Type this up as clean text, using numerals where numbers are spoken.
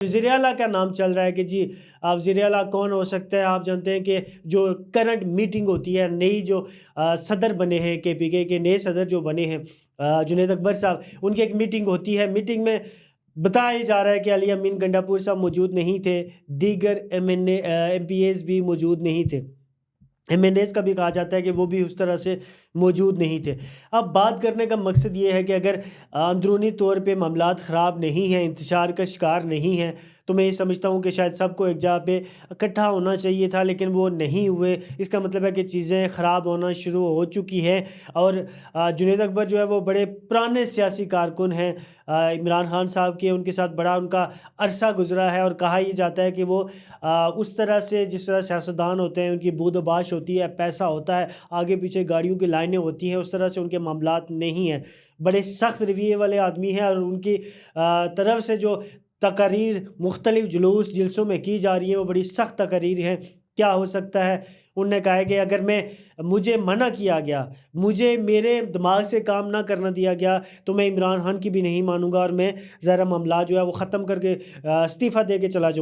وزیر اعلیٰ کا نام چل رہا ہے کہ جی وزیر اعلیٰ کون ہو سکتا ہے. آپ جانتے ہیں کہ جو کرنٹ میٹنگ ہوتی ہے، نئی جو صدر بنے ہیں KPK کے نئے صدر جو بنے ہیں جنید اکبر صاحب، ان کی ایک میٹنگ ہوتی ہے. میٹنگ میں بتایا جا رہا ہے کہ علی امین گنڈا پور صاحب موجود نہیں تھے، دیگر MPAs بھی موجود نہیں تھے، MNAs کا بھی کہا جاتا ہے کہ وہ بھی اس طرح سے موجود نہیں تھے. اب بات کرنے کا مقصد یہ ہے کہ اگر اندرونی طور پہ معاملات خراب نہیں ہیں، انتشار کا شکار نہیں ہیں، تو میں یہ سمجھتا ہوں کہ شاید سب کو ایک جگہ پہ اکٹھا ہونا چاہیے تھا، لیکن وہ نہیں ہوئے. اس کا مطلب ہے کہ چیزیں خراب ہونا شروع ہو چکی ہیں. اور جنید اکبر جو ہے وہ بڑے پرانے سیاسی کارکن ہیں عمران خان صاحب کے، ان کے ساتھ بڑا ان کا عرصہ گزرا ہے، اور کہا یہ جاتا ہے کہ وہ اس طرح سے جس طرح سیاستدان ہوتے ہیں ان کی بود و باش ہوتی ہے، پیسہ ہوتا ہے، آگے پیچھے گاڑیوں کی لائنیں ہوتی ہیں، اس طرح سے ان کے معاملات نہیں ہیں. بڑے سخت رویے والے آدمی ہیں، اور ان کی طرف سے جو تقاریر مختلف جلسوں میں کی جا رہی ہیں وہ بڑی سخت تقاریر ہیں. کیا ہو سکتا ہے؟ انہوں نے کہا ہے کہ اگر مجھے منع کیا گیا، مجھے میرے دماغ سے کام نہ کرنا دیا گیا، تو میں عمران خان کی بھی نہیں مانوں گا، اور میں ذرا معاملات جو ہے وہ ختم کر کے استعفیٰ دے کے چلا جاؤں